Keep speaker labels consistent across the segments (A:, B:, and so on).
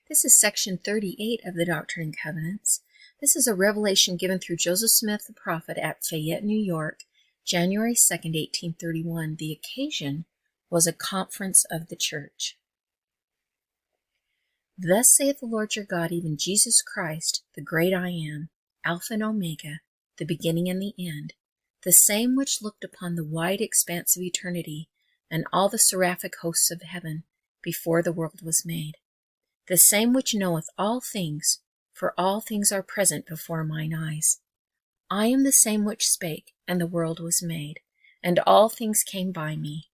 A: This is section 38 of the Doctrine and Covenants. This is a revelation given through Joseph Smith the prophet at Fayette, New York, January 2nd, 1831. The occasion was a conference of the church. Thus saith the Lord your God, even Jesus Christ, the great I am, Alpha and Omega, the beginning and the end, the same which looked upon the wide expanse of eternity and all the seraphic hosts of heaven before the world was made, the same which knoweth all things, for all things are present before mine eyes. I am the same which spake, and the world was made, and all things came by me.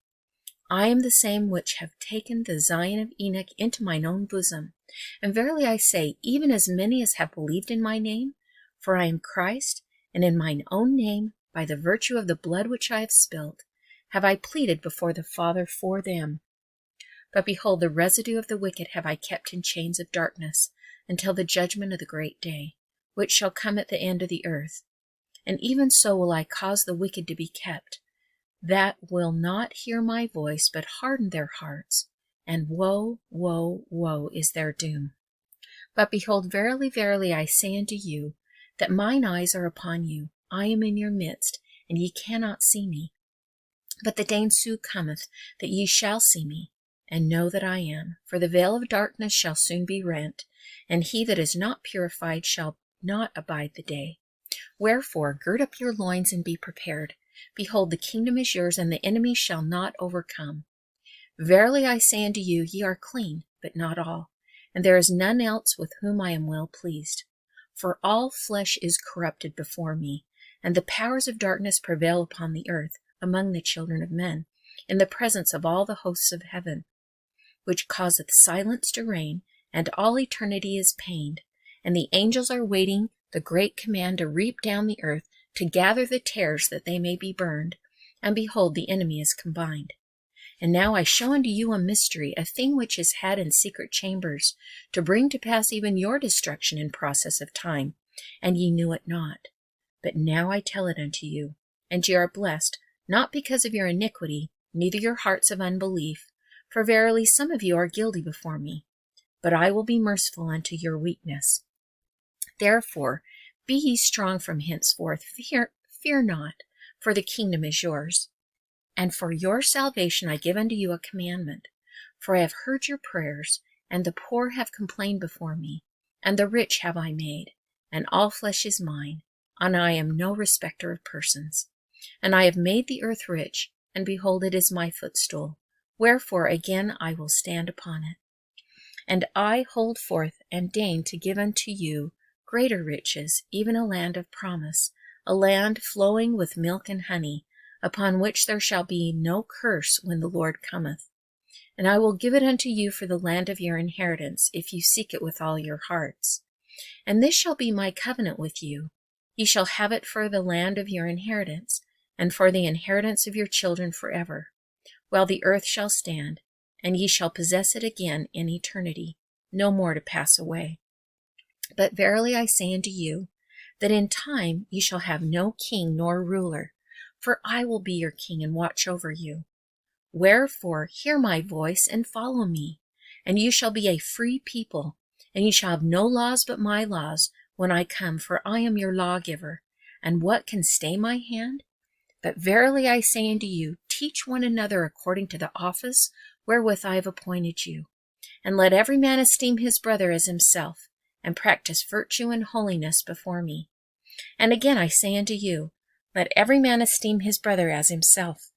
A: I am the same which have taken the Zion of Enoch into mine own bosom. And verily I say, even as many as have believed in my name, for I am Christ, and in mine own name, by the virtue of the blood which I have spilt, have I pleaded before the Father for them. But behold, the residue of the wicked have I kept in chains of darkness, until the judgment of the great day, which shall come at the end of the earth. And even so will I cause the wicked to be kept, that will not hear my voice, but harden their hearts. And woe, woe, woe is their doom. But behold, verily, verily, I say unto you, that mine eyes are upon you. I am in your midst, and ye cannot see me. But the day ensuing cometh, that ye shall see me, and know that I am. For the veil of darkness shall soon be rent, and he that is not purified shall not abide the day. Wherefore, gird up your loins and be prepared. Behold, the kingdom is yours, and the enemy shall not overcome. Verily I say unto you, ye are clean, but not all, and there is none else with whom I am well pleased. For all flesh is corrupted before me, and the powers of darkness prevail upon the earth, among the children of men, in the presence of all the hosts of heaven, which causeth silence to reign, and all eternity is pained, and the angels are waiting the great command to reap down the earth, to gather the tares that they may be burned, and behold, the enemy is combined. And now I show unto you a mystery, a thing which is had in secret chambers, to bring to pass even your destruction in process of time, and ye knew it not. But now I tell it unto you, and ye are blessed, not because of your iniquity, neither your hearts of unbelief, for verily some of you are guilty before me, but I will be merciful unto your weakness. Therefore, be ye strong from henceforth, fear not, for the kingdom is yours. And for your salvation I give unto you a commandment, for I have heard your prayers, and the poor have complained before me, and the rich have I made, and all flesh is mine, and I am no respecter of persons. And I have made the earth rich, and behold, it is my footstool. Wherefore again I will stand upon it. And I hold forth and deign to give unto you greater riches, even a land of promise, a land flowing with milk and honey, upon which there shall be no curse when the Lord cometh. And I will give it unto you for the land of your inheritance, if you seek it with all your hearts. And this shall be my covenant with you. Ye shall have it for the land of your inheritance, and for the inheritance of your children forever, while the earth shall stand, and ye shall possess it again in eternity, no more to pass away. But verily I say unto you, that in time ye shall have no king nor ruler, for I will be your king and watch over you. Wherefore hear my voice and follow me, and you shall be a free people, and ye shall have no laws but my laws when I come, for I am your lawgiver. And what can stay my hand? But verily I say unto you, teach one another according to the office wherewith I have appointed you. And let every man esteem his brother as himself, and practice virtue and holiness before me. And again I say unto you, let every man esteem his brother as himself.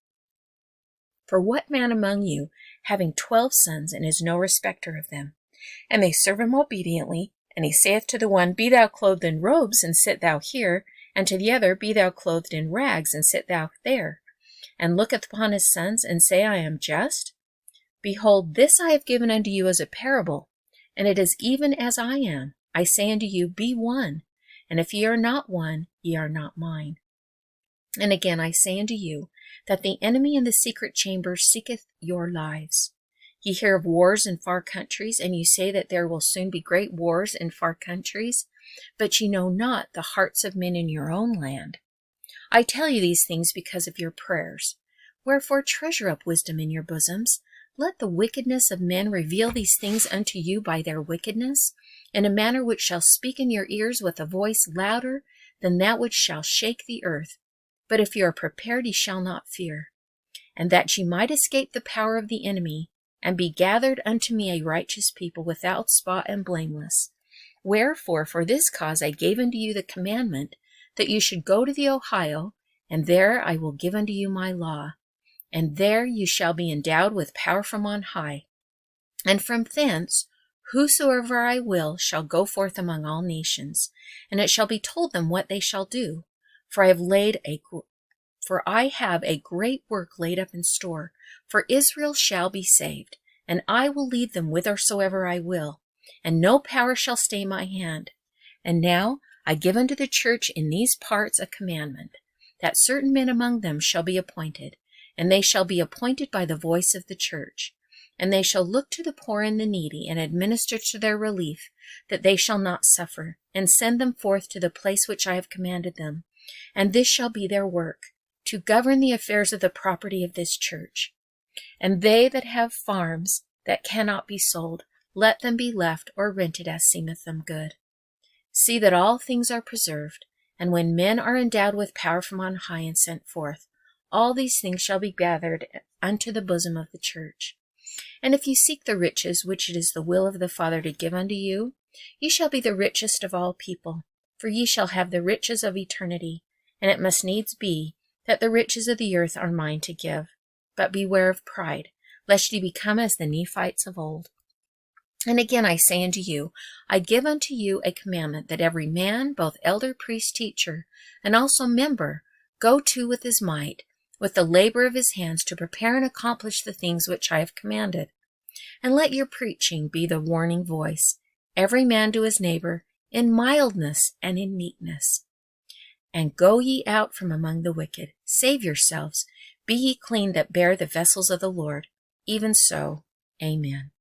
A: For what man among you, having 12 sons, and is no respecter of them, and they serve him obediently, and he saith to the one, Be thou clothed in robes, and sit thou here, and to the other, Be thou clothed in rags, and sit thou there, and looketh upon his sons, and say, I am just? Behold, this I have given unto you as a parable, and it is even as I am. I say unto you, Be one, and if ye are not one, ye are not mine. And again I say unto you, that the enemy in the secret chamber seeketh your lives. Ye hear of wars in far countries, and ye say that there will soon be great wars in far countries, but ye know not the hearts of men in your own land. I tell you these things because of your prayers. Wherefore treasure up wisdom in your bosoms, let the wickedness of men reveal these things unto you by their wickedness, in a manner which shall speak in your ears with a voice louder than that which shall shake the earth. But if you are prepared, ye shall not fear. And that ye might escape the power of the enemy, and be gathered unto me a righteous people, without spot and blameless. Wherefore, for this cause I gave unto you the commandment, that you should go to the Ohio, and there I will give unto you my law. And there you shall be endowed with power from on high. And from thence, whosoever I will shall go forth among all nations, and it shall be told them what they shall do. For I have a great work laid up in store, for Israel shall be saved, and I will lead them whithersoever I will, and no power shall stay my hand. And now I give unto the church in these parts a commandment, that certain men among them shall be appointed, and they shall be appointed by the voice of the church. And they shall look to the poor and the needy, and administer to their relief, that they shall not suffer, and send them forth to the place which I have commanded them. And this shall be their work, to govern the affairs of the property of this church. And they that have farms that cannot be sold, let them be left or rented as seemeth them good. See that all things are preserved, and when men are endowed with power from on high and sent forth, all these things shall be gathered unto the bosom of the church. And if ye seek the riches which it is the will of the Father to give unto you, ye shall be the richest of all people, for ye shall have the riches of eternity. And it must needs be that the riches of the earth are mine to give. But beware of pride, lest ye become as the Nephites of old. And again I say unto you, I give unto you a commandment, that every man, both elder, priest, teacher, and also member, go to with his might, with the labor of his hands, to prepare and accomplish the things which I have commanded. And let your preaching be the warning voice, every man to his neighbor, in mildness and in meekness. And go ye out from among the wicked, save yourselves, be ye clean that bear the vessels of the Lord. Even so, Amen.